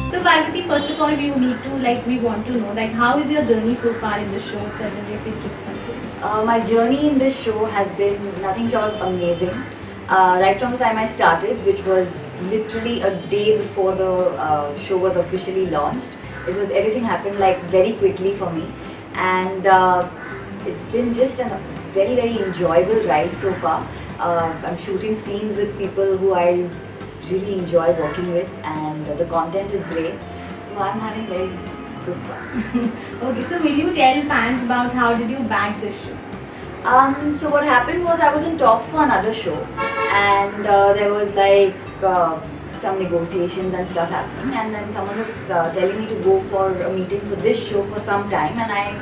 So Parvati, first of all, we want to know how is your journey so far in the show, Sajan Re Phir Chup Kar. My journey in this show has been nothing short of amazing. Right from the time I started, which was literally a day before the show was officially launched, everything happened like very quickly for me, and it's been just a very enjoyable ride so far. I'm shooting scenes with people who I really enjoy working with, and the content is great. So I'm having very good fun. Okay, so will you tell fans about how did you back this show? So what happened was I was in talks for another show, and there was like some negotiations and stuff happening, and then someone was telling me to go for a meeting for this show for some time, and I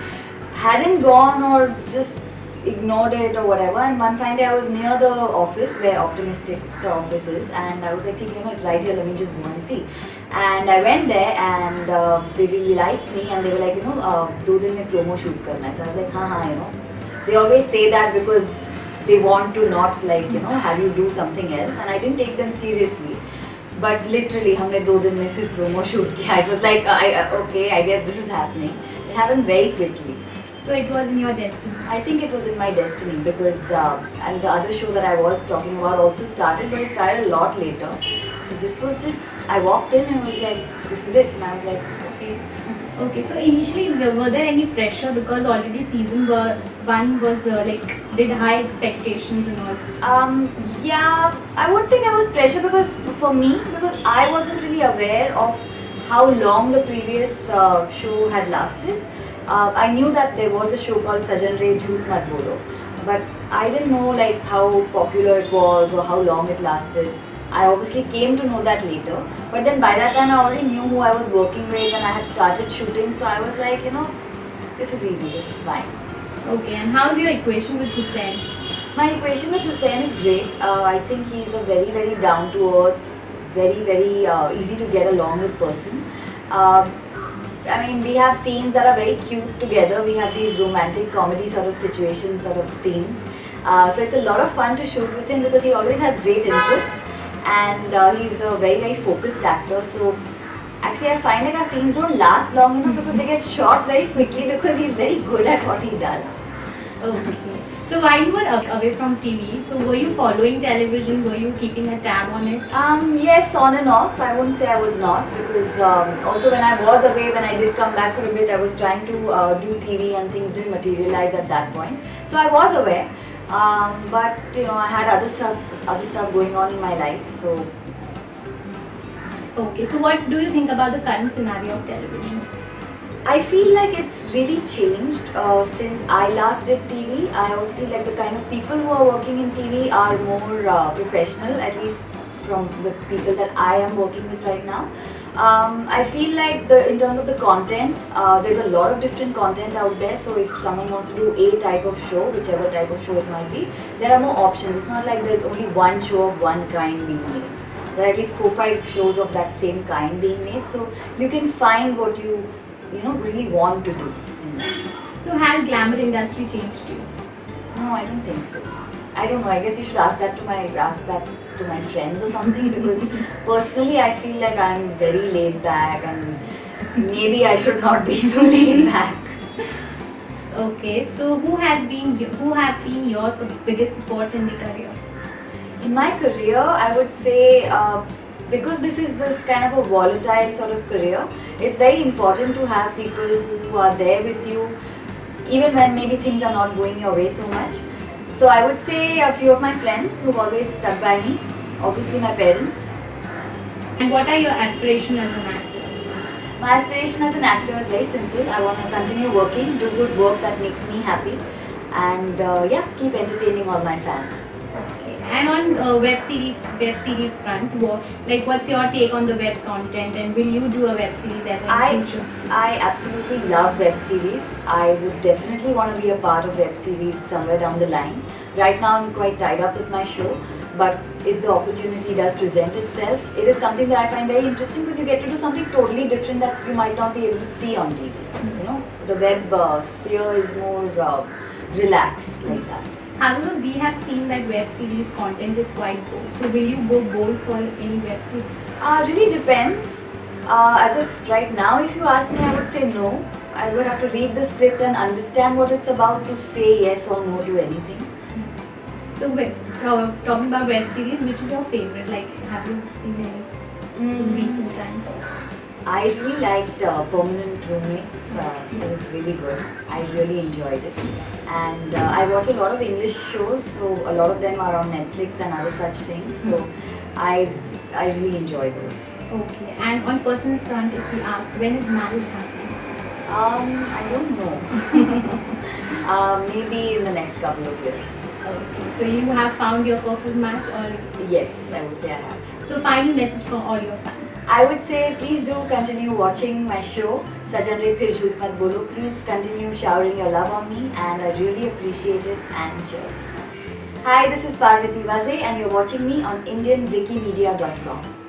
hadn't gone or just ignored it or whatever. And one fine day I was near the office where Optimistic's office is, and I was like, it's right here, let me just go and see. And I went there, and they really liked me, and they were like, 2 दिन में promo shoot करना है. So I was like, हाँ, They always say that because they want to not have you do something else, and I didn't take them seriously. But literally, हमने 2 दिन में फिर promo shoot किया. It was like, okay, I guess this is happening. It happened very quickly. So it was in your destiny. I think it was in my destiny because and the other show that I was talking about also started, but it started a lot later. So this was just, I walked in and was like, this is it, and I was like, okay. Okay, so initially were there any pressure because already season 1 was did high expectations and all? Yeah, I won't say there was pressure because I wasn't really aware of how long the previous show had lasted. I knew that there was a show called Sajan Re Jhoot Mat Bolo, but I didn't know how popular it was or how long it lasted. I obviously came to know that later, but then by that time I already knew who I was working with and I had started shooting, so I was like, this is easy, this is fine. Okay, and how's your equation with Hussain? My equation with Hussain is great. I think he's a very down to earth, very easy to get along with person. I mean, we have scenes that are very cute together. We have these romantic comedy sort of situations, sort of scenes. So it's a lot of fun to shoot with him because he always has great inputs, and he's a very focused actor. So actually I find our scenes don't last long enough because they get shot very quickly because he's very good at what he does. Okay. So while you were away from TV, so were you following television? Were you keeping a tab on it? Yes, on and off. I wouldn't say I was not, because also when I was away, when I did come back for a bit, I was trying to do TV and things didn't materialize at that point. So I was aware, but I had other stuff going on in my life. So. Okay, so what do you think about the current scenario of television? I feel like it's really changed since I last did TV. I also feel like the kind of people who are working in TV are more professional, at least from the people that I am working with right now. I feel like in terms of the content, there's a lot of different content out there. So if someone wants to do a type of show, whichever type of show it might be, there are more options. It's not like there's only one show of one kind being made. There are at least 4-5 shows of that same kind being made. So you can find what you really want to do. So has glamour industry changed you? No, I don't think so. I don't know. I guess you should ask that to my friends or something, because personally I feel like I'm very laid back, and maybe I should not be so laid back. Okay, so who have been your biggest support in the career? In my career, I would say, because this is this kind of a volatile sort of career, it's very important to have people who are there with you, even when maybe things are not going your way so much. So I would say a few of my friends who've always stuck by me, obviously my parents. And what are your aspirations as an actor? My aspiration as an actor is very simple. I want to continue working, do good work that makes me happy, and keep entertaining all my fans. And on web series front, what's your take on the web content, and will you do a web series ever in the future? I absolutely love web series. I would definitely want to be a part of web series somewhere down the line. Right now I'm quite tied up with my show, but if the opportunity does present itself, it is something that I find very interesting because you get to do something totally different that you might not be able to see on TV. The web sphere is more relaxed like that. However, we have seen that web series content is quite bold. So will you go bold for any web series? Really depends. As of right now, if you ask me, I would say no. I would have to read the script and understand what it's about to say yes or no to anything. So, talking about web series, which is your favorite? Like, have you seen any in recent times? I really liked Permanent Roommates. It was really good. I really enjoyed it. And I watch a lot of English shows, so a lot of them are on Netflix and other such things. So I really enjoy those. Okay. And on personal front, if we ask, when is marriage happening? I don't know. Maybe in the next couple of years. Okay. So you have found your perfect match, or? Yes, I would say I have. So final message for all your fans. I would say please do continue watching my show Sajan Re Phir Jhoot Mat Bolo. Please continue showering your love on me and I really appreciate it, and cheers. Hi, this is Parvati Vaze and you're watching me on IndianWikimedia.com.